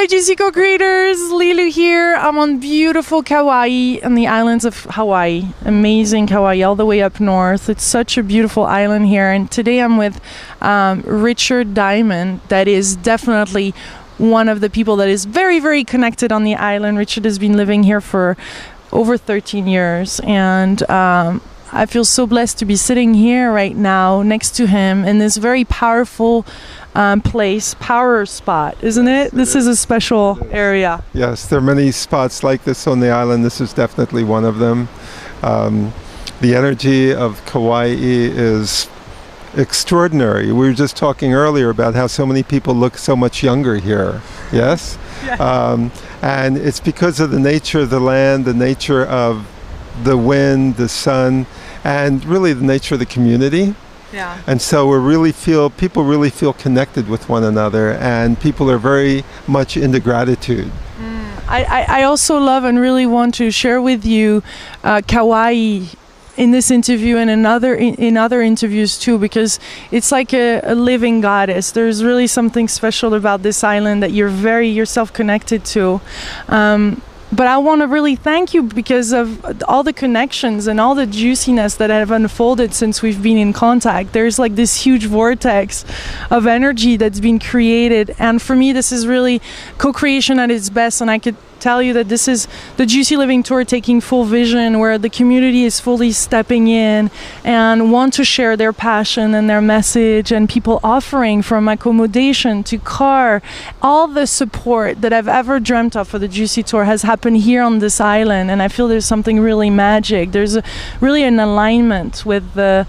my GC co-creators, Lilu here. I'm on beautiful Kauai on the islands of Hawaii. Amazing Kauai, all the way up north. It's such a beautiful island here. And today I'm with Richard Diamond. That is definitely one of the people that is very, very connected on the island. Richard has been living here for over 13 years. And I feel so blessed to be sitting here right now next to him in this very powerful place, power spot, isn't it? This is a special area. Yes, there are many spots like this on the island. This is definitely one of them. The energy of Kauai is extraordinary. We were just talking earlier about how so many people look so much younger here. Yes? Yeah. And it's because of the nature of the land, the nature of the wind, the sun, and really the nature of the community. Yeah. And so people really feel connected with one another, and people are very much into gratitude. I also love and really want to share with you Kauai in this interview and in other interviews too, because it's like a living goddess. There's really something special about this island that you're very yourself connected to. But I want to really thank you because of all the connections and all the juiciness that have unfolded since we've been in contact. There's like this huge vortex of energy that's been created. And for me, this is really co-creation at its best. And I could tell you that this is the Juicy Living Tour taking full vision, where the community is fully stepping in and want to share their passion and their message, and people offering from accommodation to car. All the support that I've ever dreamt of for the Juicy Tour has happened here on this island, and I feel there's something really magic. There's really an alignment with the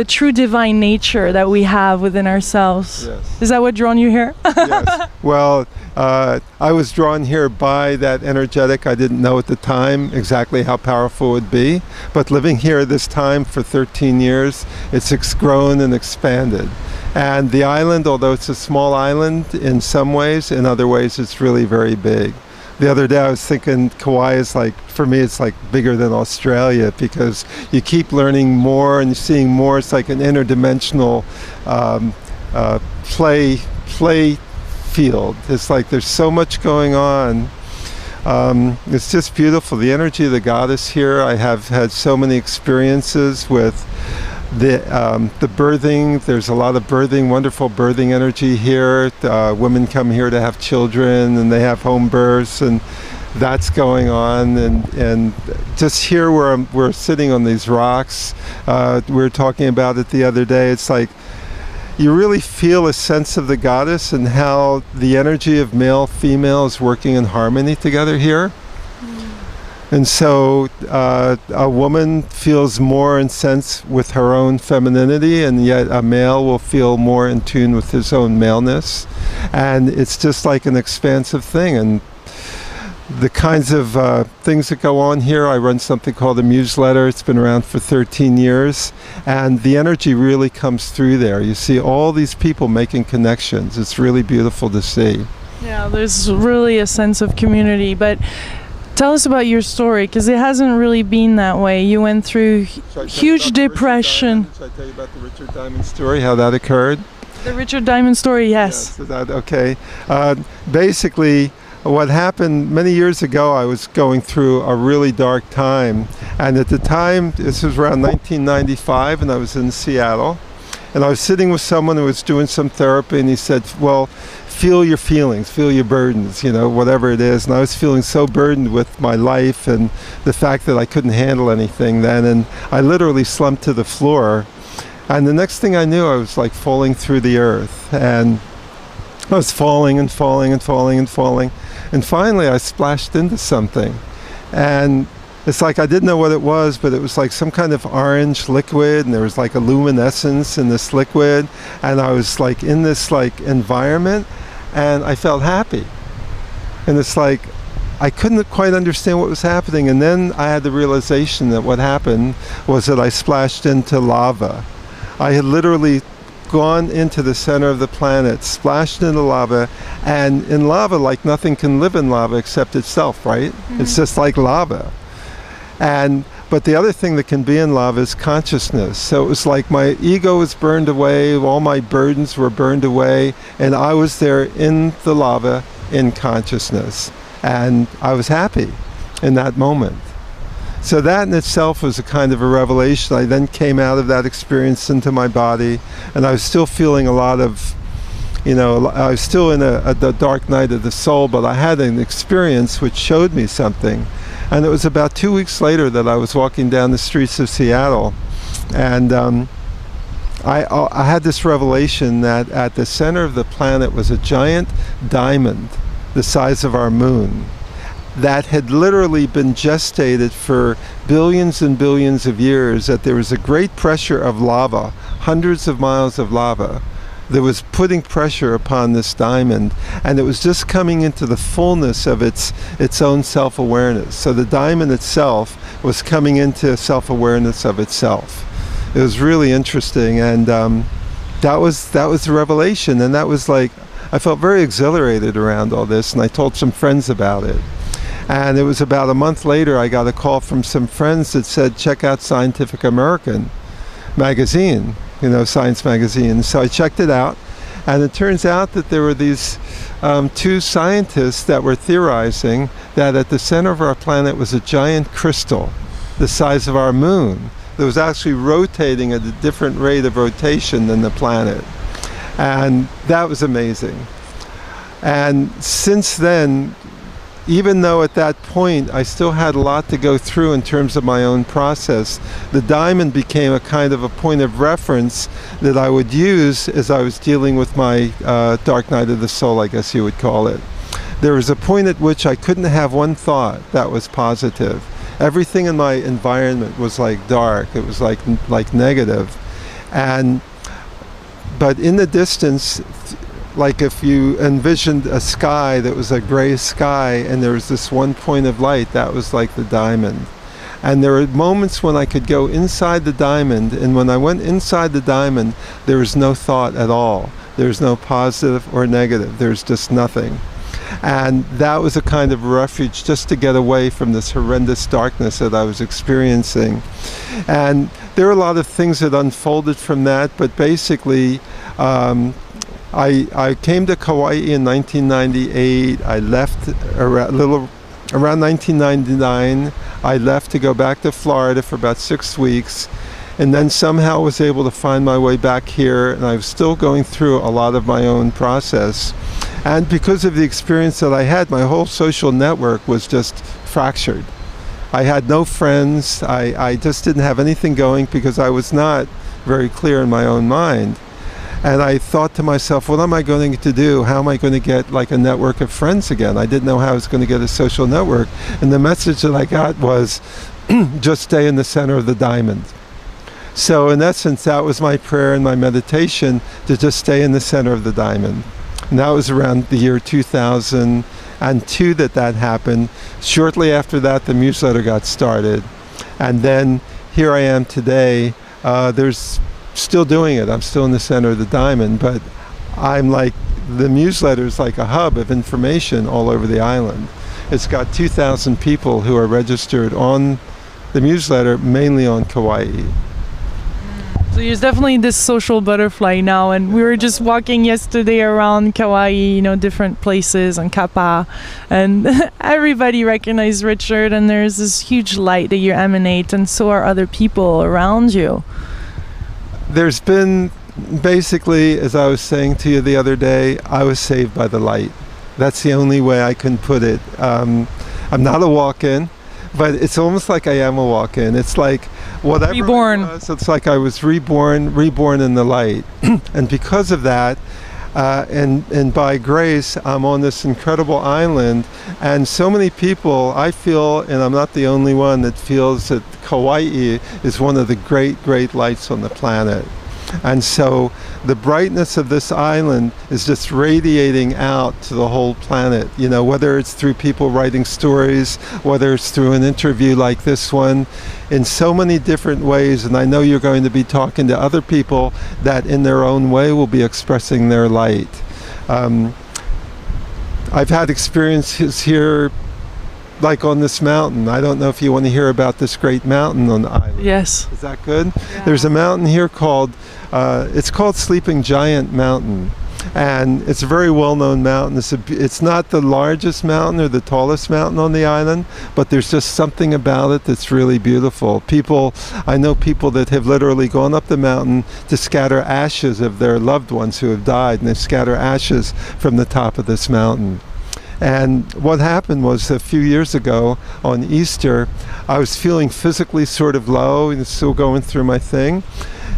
true divine nature that we have within ourselves. Yes. Is that what drawn you here? Yes. Well, I was drawn here by that energetic. I didn't know at the time exactly how powerful it would be, but living here this time for 13 years, it's grown and expanded. And the island, although it's a small island in some ways, in other ways it's really very big. The other day I was thinking Kauai is like, for me it's like bigger than Australia, because you keep learning more and seeing more. It's like an interdimensional play field. It's like there's so much going on. It's just beautiful. The energy of the goddess here. I have had so many experiences with the birthing. There's a lot of birthing, wonderful birthing energy here. Women come here to have children, and they have home births, and that's going on. And just here where we're sitting on these rocks, we were talking about it the other day. It's like you really feel a sense of the goddess and how the energy of male, female is working in harmony together here. And so a woman feels more in sense with her own femininity, and yet a male will feel more in tune with his own maleness. And it's just like an expansive thing. And the kinds of things that go on here, I run something called a newsletter. It's been around for 13 years. And the energy really comes through there. You see all these people making connections. It's really beautiful to see. Yeah, there's really a sense of community. But tell us about your story, because it hasn't really been that way. You went through huge depression. Should I tell you about the Richard Diamond story, how that occurred? The Richard Diamond story, yes. Okay. Basically, what happened many years ago, I was going through a really dark time. And at the time, this was around 1995, and I was in Seattle. And I was sitting with someone who was doing some therapy, and he said, well, feel your feelings, feel your burdens, you know, whatever it is. And I was feeling so burdened with my life and the fact that I couldn't handle anything then. And I literally slumped to the floor. And the next thing I knew, I was like falling through the earth. And I was falling and falling and falling and falling. And finally, I splashed into something. And it's like I didn't know what it was, but it was like some kind of orange liquid, and there was like a luminescence in this liquid. And I was like in this like environment, and I felt happy. And it's like I couldn't quite understand what was happening. And then I had the realization that what happened was that I splashed into lava. I had literally gone into the center of the planet, splashed into lava, and in lava, like nothing can live in lava except itself, right? Mm-hmm. It's just like lava. But the other thing that can be in lava is consciousness. So it was like my ego was burned away, all my burdens were burned away, and I was there in the lava, in consciousness. And I was happy in that moment. So that in itself was a kind of a revelation. I then came out of that experience into my body, and I was still feeling a lot of, I was still in the dark night of the soul, but I had an experience which showed me something. And it was about 2 weeks later that I was walking down the streets of Seattle, and I had this revelation that at the center of the planet was a giant diamond the size of our moon that had literally been gestated for billions and billions of years, that there was a great pressure of lava, hundreds of miles of lava, that was putting pressure upon this diamond, and it was just coming into the fullness of its own self-awareness. So the diamond itself was coming into self-awareness of itself. It was really interesting, and that was the revelation, and that was like, I felt very exhilarated around all this, and I told some friends about it. And it was about a month later I got a call from some friends that said, check out Scientific American magazine, Science magazine. So I checked it out, and it turns out that there were these two scientists that were theorizing that at the center of our planet was a giant crystal the size of our moon that was actually rotating at a different rate of rotation than the planet. And that was amazing. And since then, even though at that point I still had a lot to go through in terms of my own process, the diamond became a kind of a point of reference that I would use as I was dealing with my dark night of the soul, I guess you would call it. There was a point at which I couldn't have one thought that was positive. Everything in my environment was like dark. It was like negative. But in the distance, like if you envisioned a sky that was a gray sky and there was this one point of light, that was like the diamond. And there were moments when I could go inside the diamond, and when I went inside the diamond, there was no thought at all. There was no positive or negative. There's just nothing. And that was a kind of refuge just to get away from this horrendous darkness that I was experiencing. And there were a lot of things that unfolded from that, but basically I came to Kauai in 1998. I left around 1999. I left to go back to Florida for about 6 weeks, and then somehow was able to find my way back here, and I was still going through a lot of my own process. And because of the experience that I had, my whole social network was just fractured. I had no friends. I just didn't have anything going because I was not very clear in my own mind. And I thought to myself, what am I going to do? How am I going to get like a network of friends again? I didn't know how I was going to get a social network. And the message that I got was, just stay in the center of the diamond. So in essence, that was my prayer and my meditation, to just stay in the center of the diamond. And that was around the year 2002 that happened. Shortly after that, the newsletter got started. And then here I am today. There's still doing it. I'm still in the center of the diamond, but I'm like, the newsletter is like a hub of information all over the island. It's got 2,000 people who are registered on the newsletter, mainly on Kauai. So you're definitely this social butterfly now, and we were just walking yesterday around Kauai, different places on Kapa, and everybody recognized Richard, and there's this huge light that you emanate, and so are other people around you. There's been, basically, as I was saying to you the other day, I was saved by the light. That's the only way I can put it. I'm not a walk-in, but it's almost like I am a walk-in. It's like whatever reborn. I was, it's like I was reborn in the light. And because of that, and by grace, I'm on this incredible island, and so many people, I feel, and I'm not the only one that feels, that Kauai is one of the great lights on the planet. And so the brightness of this island is just radiating out to the whole planet, whether it's through people writing stories, whether it's through an interview like this one, in so many different ways. And I know you're going to be talking to other people that in their own way will be expressing their light. I've had experiences here, like on this mountain. I don't know if you want to hear about this great mountain on the island. Yes. Is that good? Yeah. There's a mountain here called, it's called Sleeping Giant Mountain. And it's a very well-known mountain. It's not the largest mountain or the tallest mountain on the island, but there's just something about it that's really beautiful. I know people that have literally gone up the mountain to scatter ashes of their loved ones who have died, and they scatter ashes from the top of this mountain. And what happened was, a few years ago on Easter, I was feeling physically sort of low and still going through my thing.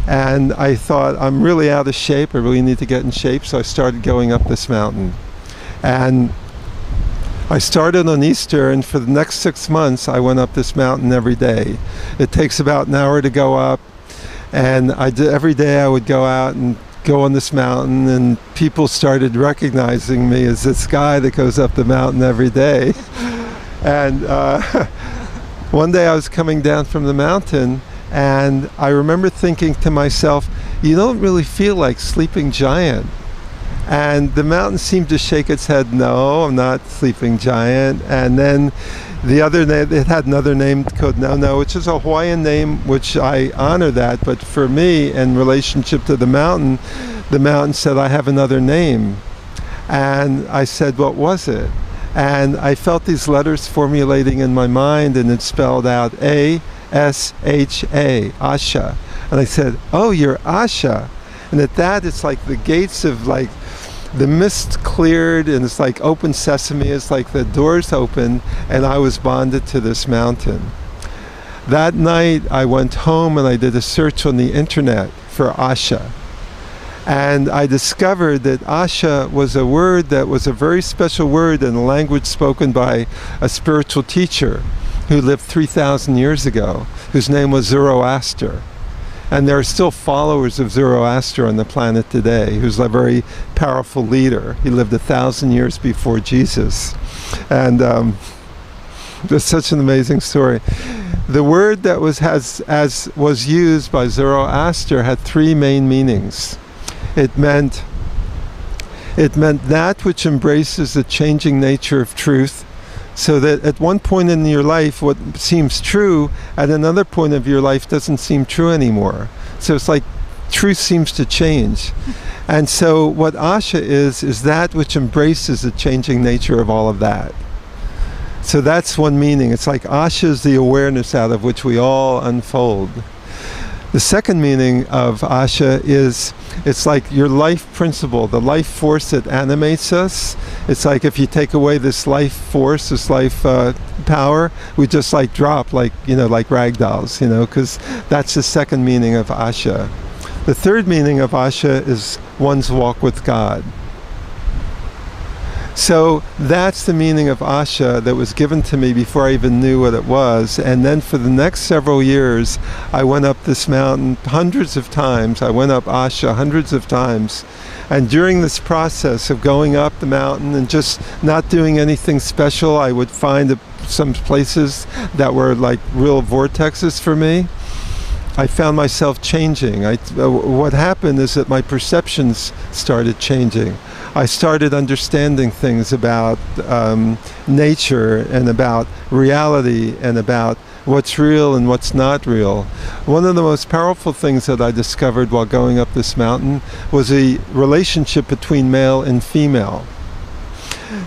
And I thought, I'm really out of shape. I really need to get in shape. So I started going up this mountain. And I started on Easter, and for the next 6 months, I went up this mountain every day. It takes about an hour to go up. And every day I would go out and go on this mountain, and people started recognizing me as this guy that goes up the mountain every day. And one day I was coming down from the mountain, and I remember thinking to myself, you don't really feel like Sleeping Giant. And the mountain seemed to shake its head, no, I'm not Sleeping Giant. And then the other name, it had another name called No, which is a Hawaiian name, which I honor that. But for me, in relationship to the mountain said, I have another name. And I said, what was it? And I felt these letters formulating in my mind, and it spelled out A-S-H-A, Asha. And I said, oh, you're Asha. And at that, it's like the gates of like, the mist cleared, and it's like open sesame. It's like the doors opened, and I was bonded to this mountain. That night, I went home and I did a search on the internet for Asha. And I discovered that Asha was a word that was a very special word in a language spoken by a spiritual teacher who lived 3,000 years ago, whose name was Zoroaster. And there are still followers of Zoroaster on the planet today, who's a very powerful leader. He lived 1,000 years before Jesus. And it's such an amazing story. The word that was used by Zoroaster had 3 main meanings. It meant that which embraces the changing nature of truth, so that at one point in your life, what seems true, at another point of your life doesn't seem true anymore. So it's like truth seems to change. And so what Asha is that which embraces the changing nature of all of that. So that's one meaning. It's like Asha is the awareness out of which we all unfold. The second meaning of Asha is, it's like your life principle, the life force that animates us. It's like if you take away this life force, this life power, we just like drop, like rag dolls, because that's the second meaning of Asha. The third meaning of Asha is one's walk with God. So that's the meaning of Asha that was given to me before I even knew what it was. And then for the next several years, I went up this mountain hundreds of times. I went up Asha hundreds of times. And during this process of going up the mountain and just not doing anything special, I would find some places that were like real vortexes for me. I found myself changing. What happened is that my perceptions started changing. I started understanding things about nature and about reality and about what's real and what's not real. One of the most powerful things that I discovered while going up this mountain was a relationship between male and female.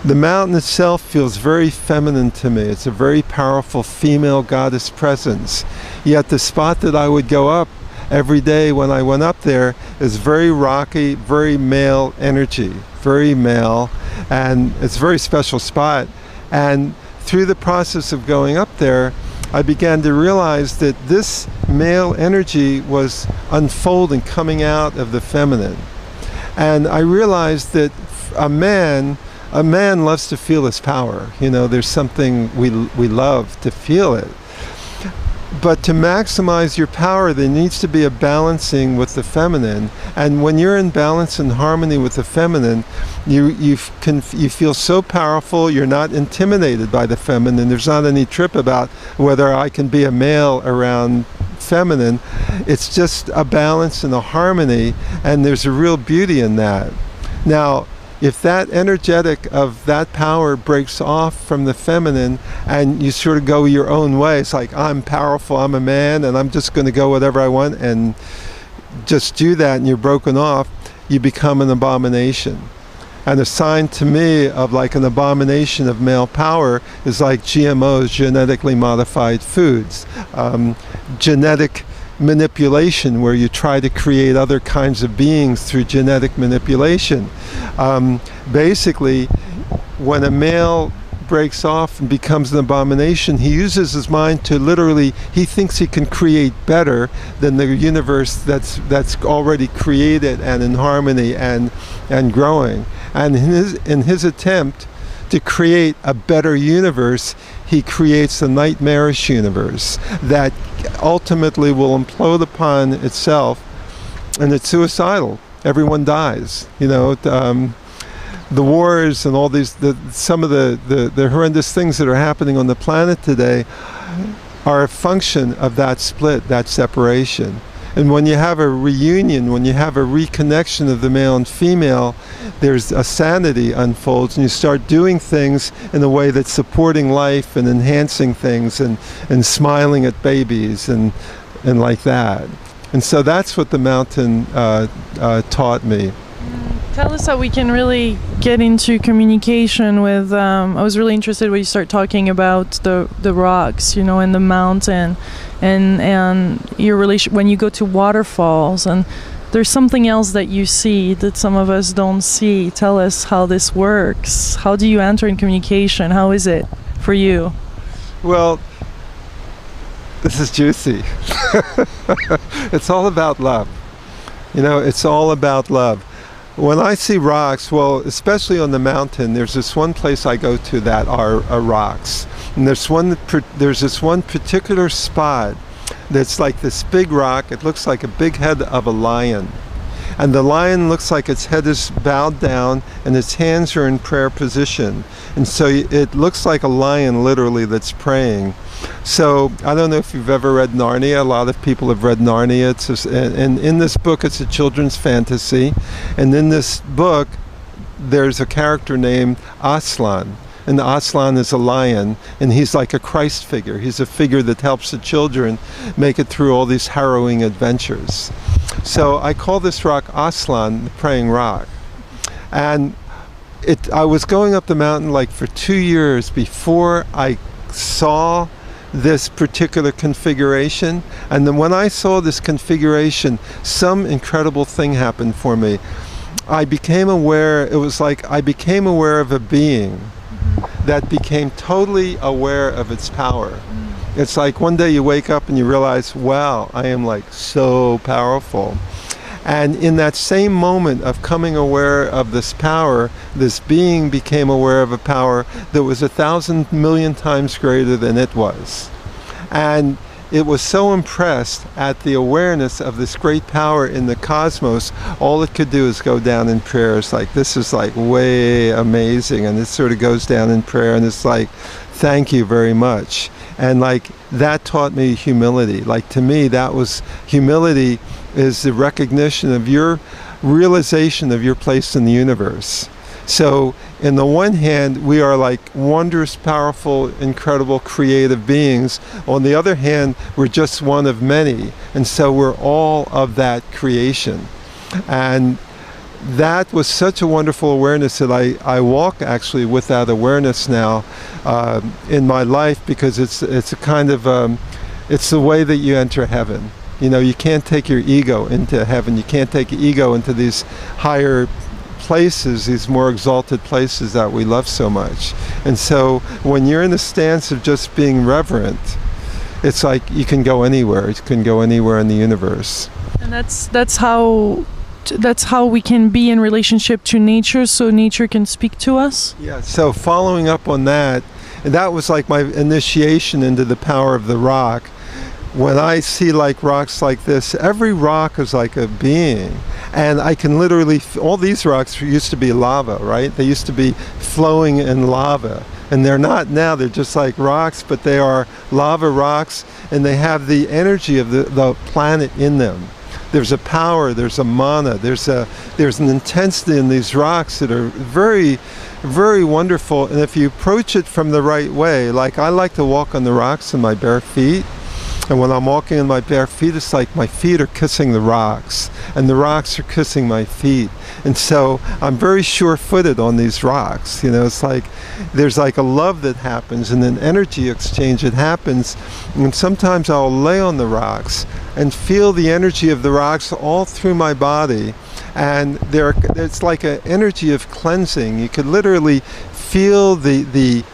The mountain itself feels very feminine to me. It's a very powerful female goddess presence. Yet the spot that I would go up every day when I went up there is very rocky, very male energy, very male, and it's a very special spot. And through the process of going up there, I began to realize that this male energy was unfolding, coming out of the feminine. And I realized that a man loves to feel his power. There's something we love to feel it. But to maximize your power, there needs to be a balancing with the feminine. And when you're in balance and harmony with the feminine, you feel so powerful, you're not intimidated by the feminine. There's not any trip about whether I can be a male around feminine. It's just a balance and a harmony, and there's a real beauty in that. Now, if that energetic of that power breaks off from the feminine and you sort of go your own way, it's like, I'm powerful, I'm a man, and I'm just going to go whatever I want and just do that, and you're broken off, you become an abomination. And a sign to me of like an abomination of male power is like GMOs, genetically modified foods, genetic manipulation, where you try to create other kinds of beings through genetic manipulation. Basically, when a male breaks off and becomes an abomination, he uses his mind to literally, he thinks he can create better than the universe that's already created and in harmony and growing. And in his attempt to create a better universe, he creates a nightmarish universe that ultimately will implode upon itself, and it's suicidal. Everyone dies. You know, the wars and all these, some of the horrendous things that are happening on the planet today are a function of that split, that separation. And when you have a reunion, when you have a reconnection of the male and female, there's a sanity unfolds, and you start doing things in a way that's supporting life and enhancing things and smiling at babies and like that. And so that's what the mountain taught me. Tell us how we can really get into communication with, I was really interested when you start talking about the rocks, you know, and the mountain and your relation when you go to waterfalls, and there's something else that you see that some of us don't see. Tell us how this works. How do you enter in communication? How is it for you? Well, this is juicy. It's all about love. You know, it's all about love. When I see rocks, well, especially on the mountain, there's this one place I go to that are rocks. And there's this one particular spot that's like this big rock. It looks like a big head of a lion. And the lion looks like its head is bowed down and its hands are in prayer position. And so it looks like a lion literally that's praying. So I don't know if you've ever read Narnia. A lot of people have read Narnia. And in this book, it's a children's fantasy. And in this book, there's a character named Aslan. And Aslan is a lion, and he's like a Christ figure. He's a figure that helps the children make it through all these harrowing adventures. So I call this rock Aslan, the praying rock. And I was going up the mountain like for 2 years before I saw this particular configuration. And then when I saw this configuration, some incredible thing happened for me. I became aware, it was like I became aware of a being that became totally aware of its power. It's like one day you wake up and you realize, wow, I am like so powerful. And in that same moment of coming aware of this power, this being became aware of a power that was 1,000 million times greater than it was. And it was so impressed at the awareness of this great power in the cosmos, all it could do is go down in prayer. It's like, this is like way amazing. And it sort of goes down in prayer and it's like, thank you very much. And like, that taught me humility. Like, to me, that was, humility is the recognition of your realization of your place in the universe. So, in the one hand, we are like wondrous, powerful, incredible, creative beings. On the other hand, we're just one of many. And so we're all of that creation. And that was such a wonderful awareness that I walk actually with that awareness now in my life, because it's a kind of, it's the way that you enter heaven. You know, you can't take your ego into heaven. You can't take your ego into these higher places, these more exalted places that we love so much. And so when you're in the stance of just being reverent, it's like you can go anywhere. You can go anywhere in the universe. And that's how we can be in relationship to nature, so nature can speak to us. Yeah, so following up on that, that was like my initiation into the power of the rock. When I see like rocks like this, every rock is like a being. And I can literally, all these rocks used to be lava, right? They used to be flowing in lava. And they're not now, they're just like rocks, but they are lava rocks, and they have the energy of the planet in them. There's a power, there's a mana, there's an intensity in these rocks that are very, very wonderful. And if you approach it from the right way, like I like to walk on the rocks in my bare feet, And when I'm walking in my bare feet, it's like my feet are kissing the rocks, and the rocks are kissing my feet. And so I'm very sure-footed on these rocks. You know, it's like there's like a love that happens and an energy exchange that happens. And sometimes I'll lay on the rocks and feel the energy of the rocks all through my body. And it's like an energy of cleansing. You could literally feel the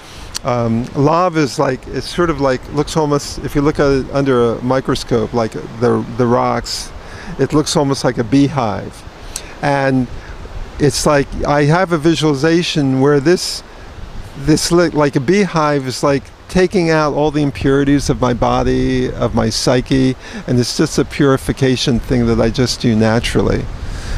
lava is like, it's sort of like, looks almost, if you look at it under a microscope, like the rocks, it looks almost like a beehive. And it's like, I have a visualization where this like a beehive is like taking out all the impurities of my body, of my psyche, and it's just a purification thing that I just do naturally.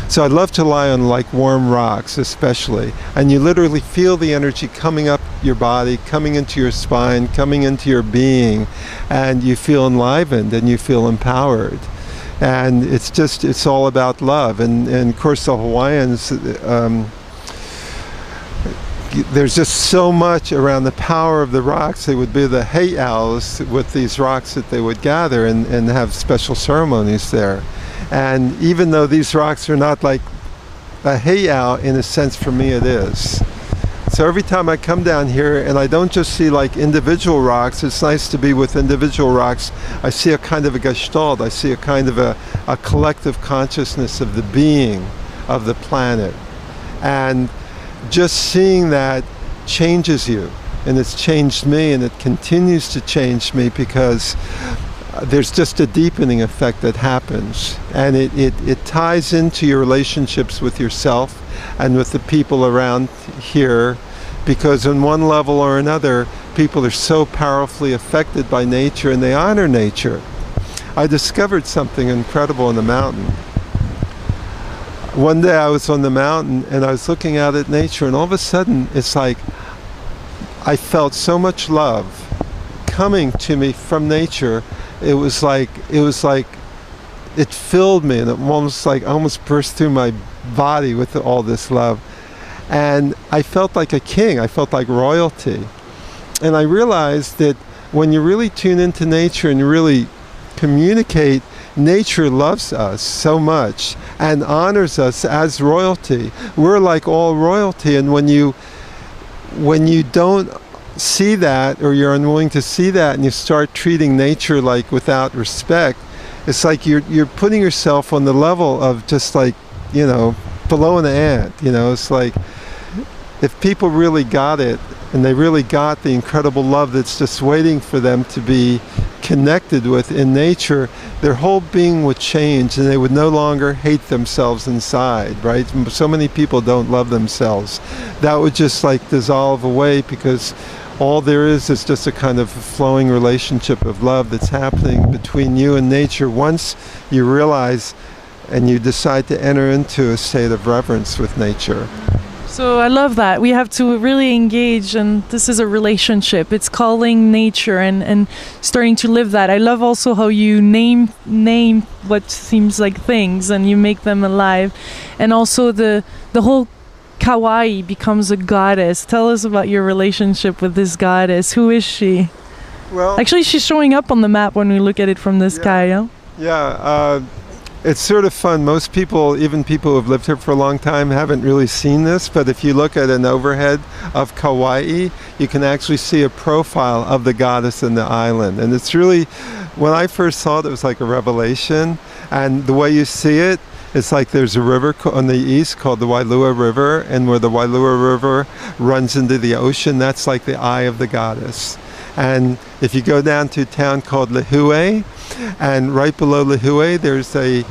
So I'd love to lie on like warm rocks especially, and you literally feel the energy coming up your body, coming into your spine, coming into your being, and you feel enlivened and you feel empowered. And it's all about love. And of course the Hawaiians, there's just so much around the power of the rocks. They would be the heiaus with these rocks that they would gather and have special ceremonies there. And even though these rocks are not like a heiau, in a sense, for me it is. So every time I come down here and I don't just see like individual rocks, it's nice to be with individual rocks. I see a kind of a gestalt. I see a kind of a collective consciousness of the being of the planet. And just seeing that changes you. And it's changed me, and it continues to change me, because there's just a deepening effect that happens, and it ties into your relationships with yourself and with the people around here, because on one level or another, people are so powerfully affected by nature, and they honor nature. I discovered something incredible in the mountain. One day I was on the mountain and I was looking out at nature, and all of a sudden it's like I felt so much love coming to me from nature. It was like it filled me, and it almost burst through my body with all this love. And I felt like a king. I felt like royalty. And I realized that when you really tune into nature and you really communicate, nature loves us so much and honors us as royalty. We're like all royalty, and when you don't see that, or you're unwilling to see that, and you start treating nature like without respect, it's like you're putting yourself on the level of just like, you know, below an ant. You know, it's like if people really got it, and they really got the incredible love that's just waiting for them to be connected with in nature, their whole being would change, and they would no longer hate themselves inside, right? So many people don't love themselves. That would just like dissolve away, because all there is just a kind of flowing relationship of love that's happening between you and nature once you realize and you decide to enter into a state of reverence with nature. So I love that. We have to really engage, and this is a relationship. It's calling nature and starting to live that. I love also how you name what seems like things, and you make them alive. And also the whole Kauai becomes a goddess. Tell us about your relationship with this goddess. Who is she? Well, actually, she's showing up on the map when we look at it from the sky. Huh? Yeah. It's sort of fun. Most people, even people who have lived here for a long time, haven't really seen this, but if you look at an overhead of Kauai, you can actually see a profile of the goddess in the island. And it's really, when I first saw it, it was like a revelation. And the way you see it, it's like there's a river on the east called the Wailua River, and where the Wailua River runs into the ocean, that's like the eye of the goddess. And if you go down to a town called Lihue, and right below Lihue, there's a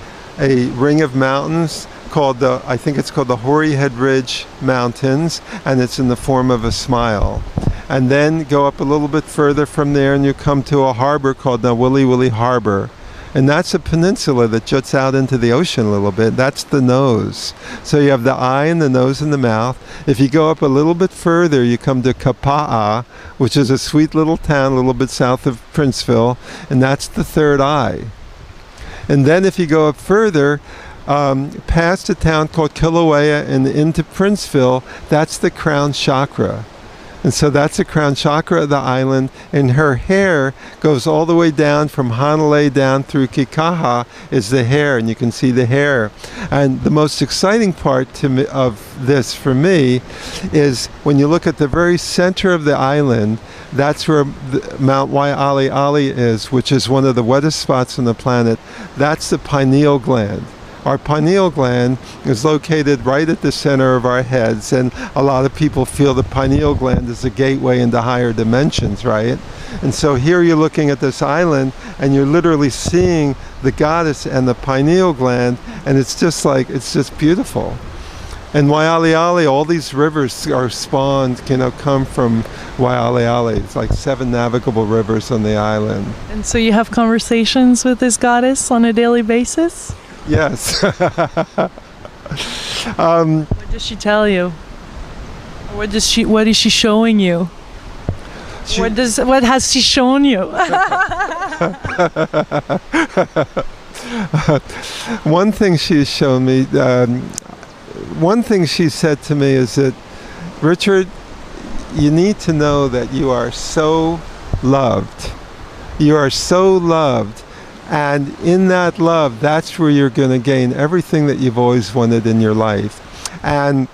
ring of mountains called I think it's called the Hoary Head Ridge Mountains, and it's in the form of a smile. And then go up a little bit further from there, and you come to a harbor called the Wili Harbor. And that's a peninsula that juts out into the ocean a little bit. That's the nose. So you have the eye and the nose and the mouth. If you go up a little bit further, you come to Kapa'a, which is a sweet little town a little bit south of Princeville, and that's the third eye. And then if you go up further, past a town called Kilauea and into Princeville, that's the crown chakra. And so that's the crown chakra of the island, and her hair goes all the way down from Hanalei down through Kikaha is the hair, and you can see the hair. And the most exciting part to me, of this for me, is when you look at the very center of the island, that's where Mount Waialeale is, which is one of the wettest spots on the planet. That's the pineal gland. Our pineal gland is located right at the center of our heads, and a lot of people feel the pineal gland is a gateway into higher dimensions, right? And so here you're looking at this island, and you're literally seeing the goddess and the pineal gland, and it's just like, it's just beautiful. And Waialeale, all these rivers are spawned, come from Waialeale. It's like 7 navigable rivers on the island. And so you have conversations with this goddess on a daily basis? Yes. What does she tell you? What is she showing you? What has she shown you? One thing she's shown me, one thing she said to me is that, Richard, you need to know that you are so loved. You are so loved. And in that love, that's where you're going to gain everything that you've always wanted in your life. And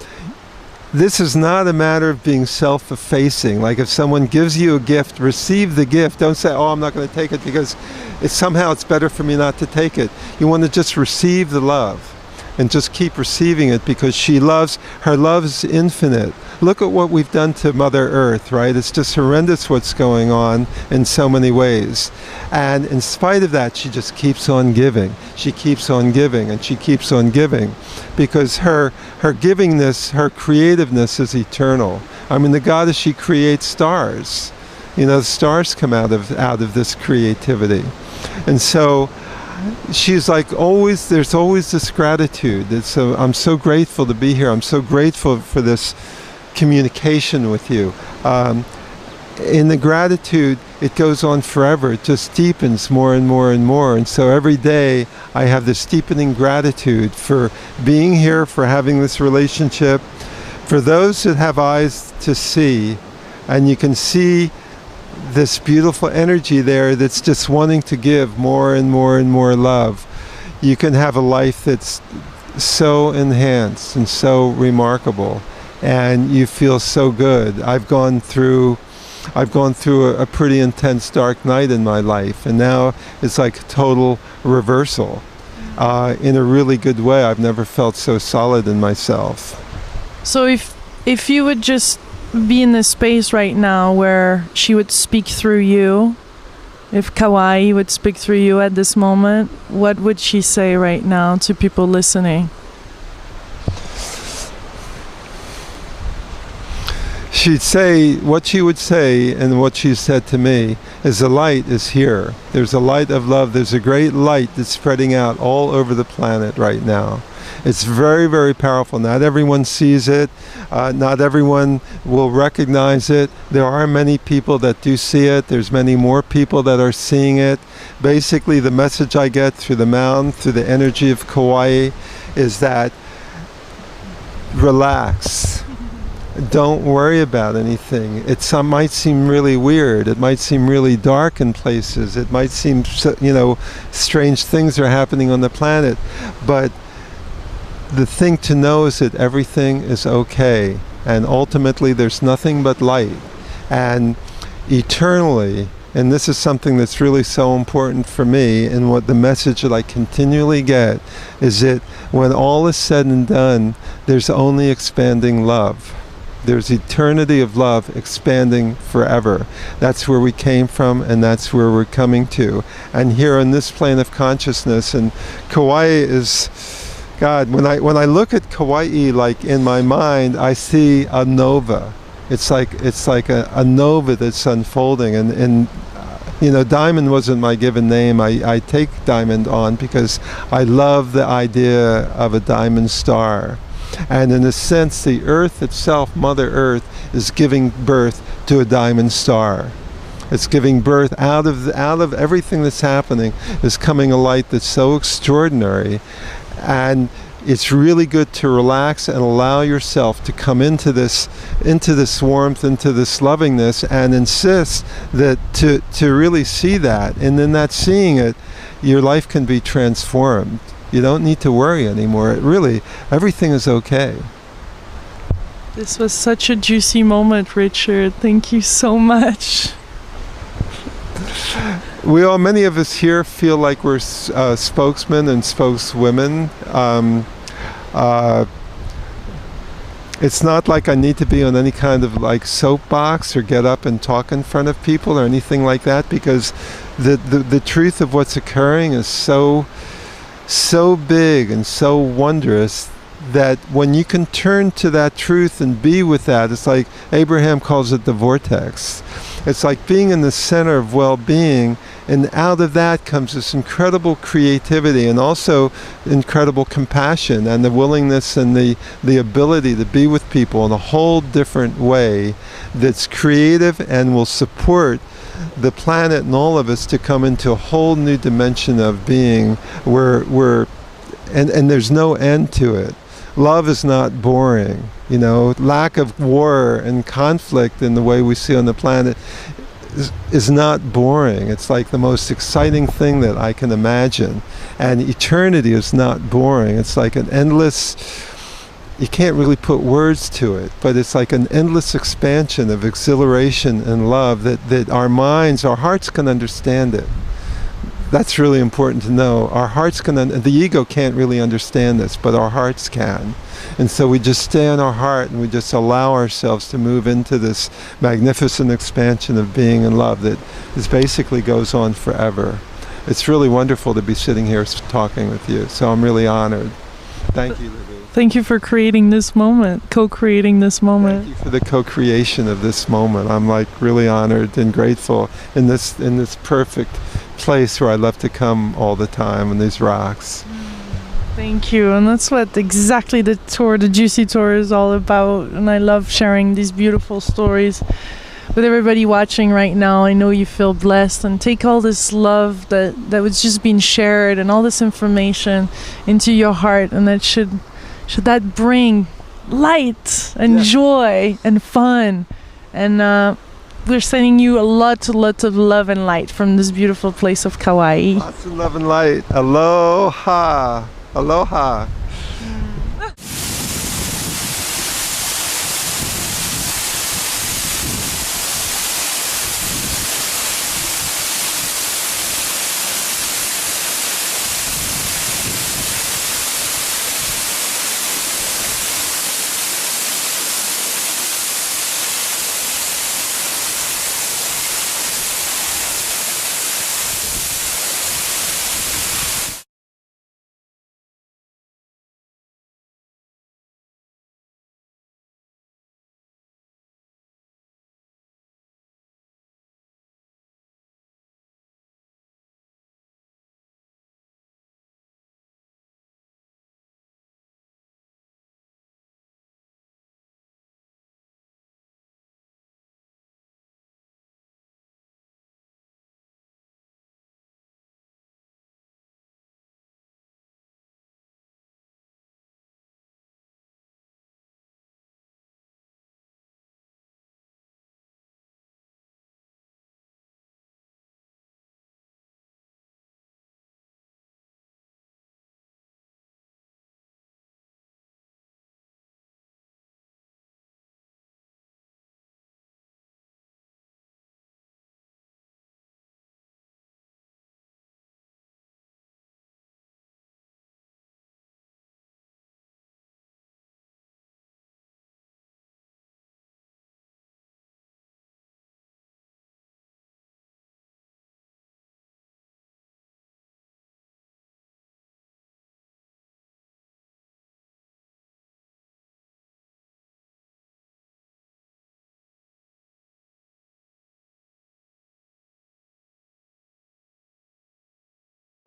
this is not a matter of being self-effacing. Like if someone gives you a gift, receive the gift. Don't say, oh, I'm not going to take it because somehow it's better for me not to take it. You want to just receive the love and just keep receiving it, because her love is infinite. Look at what we've done to Mother Earth, right? It's just horrendous what's going on in so many ways. And in spite of that, she just keeps on giving. She keeps on giving, and she keeps on giving, because her givingness, her creativeness is eternal. I mean, the goddess, she creates stars. The stars come out of this creativity. And so she's like always, there's always this gratitude. I'm so grateful to be here. I'm so grateful for this communication with you. In the gratitude, it goes on forever. It just deepens more and more and more. And so every day I have this deepening gratitude for being here, for having this relationship. For those that have eyes to see, and you can see this beautiful energy there that's just wanting to give more and more and more love, you can have a life that's so enhanced and so remarkable, and you feel so good. I've gone through a pretty intense dark night in my life, and now it's like a total reversal in a really good way. I've never felt so solid in myself. So if you would just be in this space right now where she would speak through you, if Kauai would speak through you at this moment, what would she say right now to people listening? What she would say, and what she said to me, is the light is here. There's a light of love. There's a great light that's spreading out all over the planet right now. It's very, very powerful. Not everyone sees it. Not everyone will recognize it. There are many people that do see it. There's many more people that are seeing it. Basically, the message I get through the mountain, through the energy of Kauai, is that relax. Don't worry about anything. It might seem really weird. It might seem really dark in places. It might seem, strange things are happening on the planet. But the thing to know is that everything is okay, and ultimately there's nothing but light. And eternally, and this is something that's really so important for me, and what the message that I continually get is that when all is said and done, there's only expanding love. There's eternity of love expanding forever. That's where we came from, and that's where we're coming to. And here on this plane of consciousness, and Kauai is God. When I look at Kauai, like in my mind, I see a nova. It's like a nova that's unfolding. And Diamond wasn't my given name. I take Diamond on because I love the idea of a diamond star. And in a sense, the Earth itself, Mother Earth, is giving birth to a diamond star. It's giving birth out of everything that's happening. Is coming a light that's so extraordinary. And it's really good to relax and allow yourself to come into this warmth, into this lovingness, and insist that to really see that. And in that seeing it, your life can be transformed. You don't need to worry anymore. It really, everything is okay. This was such a juicy moment, Richard. Thank you so much. Many of us here feel like we're spokesmen and spokeswomen. It's not like I need to be on any kind of like soapbox or get up and talk in front of people or anything like that, because the truth of what's occurring is so big and so wondrous that when you can turn to that truth and be with that, it's like Abraham calls it the vortex. It's like being in the center of well-being, and out of that comes this incredible creativity and also incredible compassion and the willingness and the ability to be with people in a whole different way that's creative and will support the planet and all of us to come into a whole new dimension of being where there's no end to it. Love is not boring, you know. Lack of war and conflict in the way we see on the planet is not boring. It's like the most exciting thing that I can imagine. And eternity is not boring. It's like an endless, you can't really put words to it, but it's like an endless expansion of exhilaration and love that our minds, our hearts can understand it. That's really important to know. Our hearts can, the ego can't really understand this, but our hearts can. And so we just stay in our heart and we just allow ourselves to move into this magnificent expansion of being in love that basically goes on forever. It's really wonderful to be sitting here talking with you. So I'm really honored. Thank you, Libby. Thank you for creating this moment, co-creating this moment. Thank you for the co-creation of this moment. I'm like really honored and grateful in this perfect place where I love to come all the time, on these rocks. Thank you. And that's what exactly the tour, the Juicy Tour, is all about. And I love sharing these beautiful stories with everybody watching right now. I know you feel blessed, and take all this love that was just being shared and all this information into your heart, and that should that bring light and joy and fun. And we're sending you a lot of love and light from this beautiful place of Kauai. Lots of love and light. Aloha. Aloha.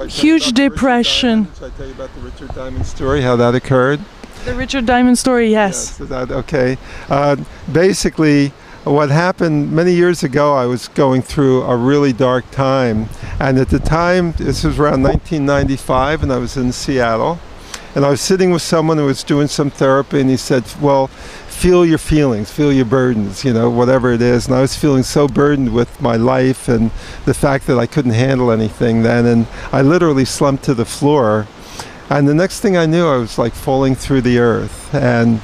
Huge depression. Should I tell you about the Richard Diamond story, how that occurred? The Richard Diamond story, yes. Okay. Basically, what happened many years ago, I was going through a really dark time. And at the time, this was around 1995, and I was in Seattle. And I was sitting with someone who was doing some therapy, and he said, well, feel your feelings, feel your burdens, you know, whatever it is. And I was feeling so burdened with my life and the fact that I couldn't handle anything then. And I literally slumped to the floor. And the next thing I knew, I was like falling through the earth. And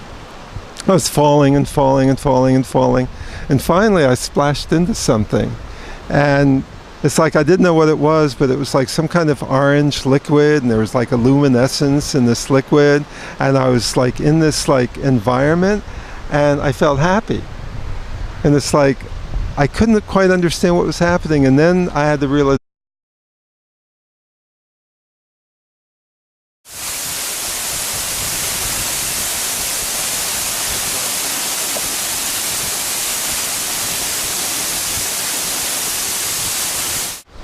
I was falling and falling and falling and falling. And finally, I splashed into something. And it's like I didn't know what it was, but it was like some kind of orange liquid, and there was like a luminescence in this liquid. And I was like in this like environment, and I felt happy. And it's like I couldn't quite understand what was happening. And then I had to realize.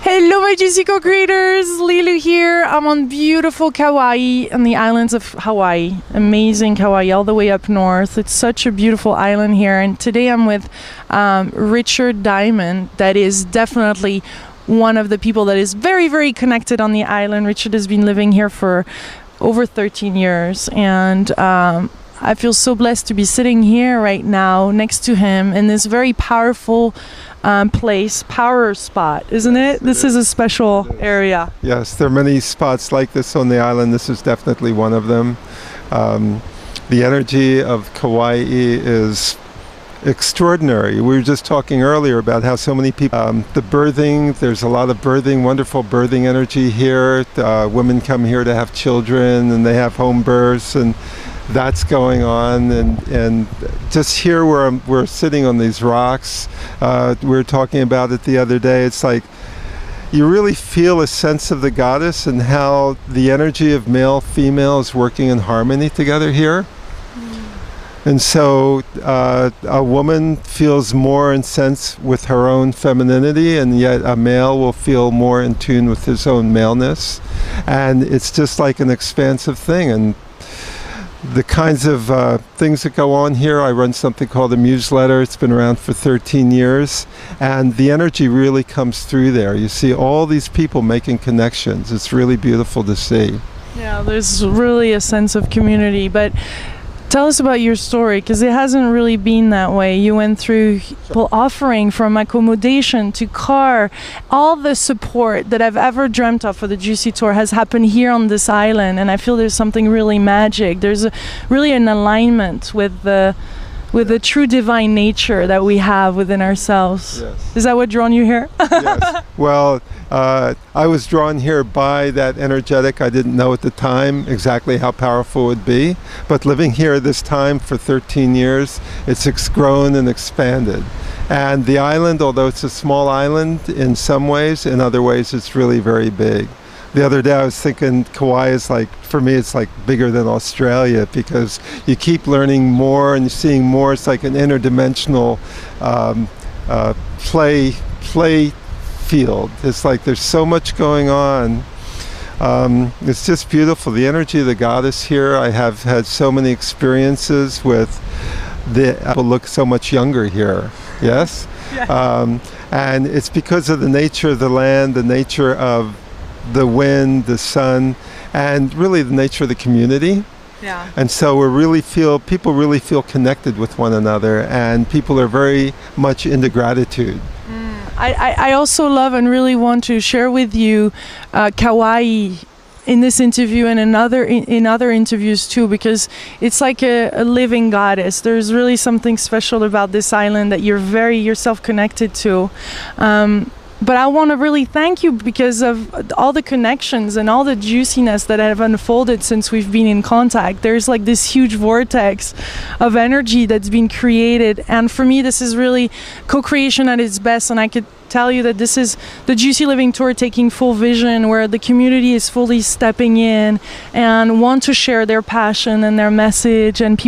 Hello my juicy co-creators, Lilu here. I'm on beautiful Kauai on the islands of Hawaii. Amazing Kauai, all the way up north. It's such a beautiful island here, and today I'm with Richard Diamond. That is definitely one of the people that is very, very connected on the island. Richard has been living here for over 13 years, and I feel so blessed to be sitting here right now next to him in this very powerful place, power spot, isn't it? This is a special area. Yes, there are many spots like this on the island. This is definitely one of them. The energy of Kauai is extraordinary. We were just talking earlier about how so many people, the birthing, there's a lot of birthing, wonderful birthing energy here. Women come here to have children, and they have home births, and that's going on. And just here where we're sitting on these rocks, we were talking about it the other day. It's like you really feel a sense of the goddess and how the energy of male, female is working in harmony together here. And so a woman feels more in sense with her own femininity, and yet a male will feel more in tune with his own maleness. And it's just like an expansive thing. And the kinds of things that go on here, I run something called a newsletter. It's been around for 13 years, and the energy really comes through there. You see all these people making connections. It's really beautiful to see. Yeah, there's really a sense of community. But tell us about your story, because it hasn't really been that way. You went through people offering from accommodation to car. All the support that I've ever dreamt of for the Juicy Tour has happened here on this island, and I feel there's something really magic. There's really an alignment with the true divine nature that we have within ourselves. Yes. Is that what drawn you here? Yes. Well, I was drawn here by that energetic. I didn't know at the time exactly how powerful it would be, but living here this time for 13 years, it's grown and expanded. And the island, although it's a small island in some ways, in other ways it's really very big. The other day I was thinking Kauai is like, for me it's like bigger than Australia, because you keep learning more and seeing more. It's like an interdimensional play field. It's like there's so much going on. It's just beautiful. The energy of the goddess here, I have had so many experiences with people look so much younger here. Yes? Yeah. And it's because of the nature of the land, the nature of the wind, the sun, and really the nature of the community. Yeah. And so people really feel connected with one another, and people are very much into gratitude. I also love and really want to share with you Kauai in this interview and in other interviews too, because it's like a living goddess. There's really something special about this island that you're very yourself connected to. But I want to really thank you because of all the connections and all the juiciness that have unfolded since we've been in contact. There's like this huge vortex of energy that's been created. And for me, this is really co-creation at its best. And I could tell you that this is the Juicy Living Tour taking full vision, where the community is fully stepping in and want to share their passion and their message, and people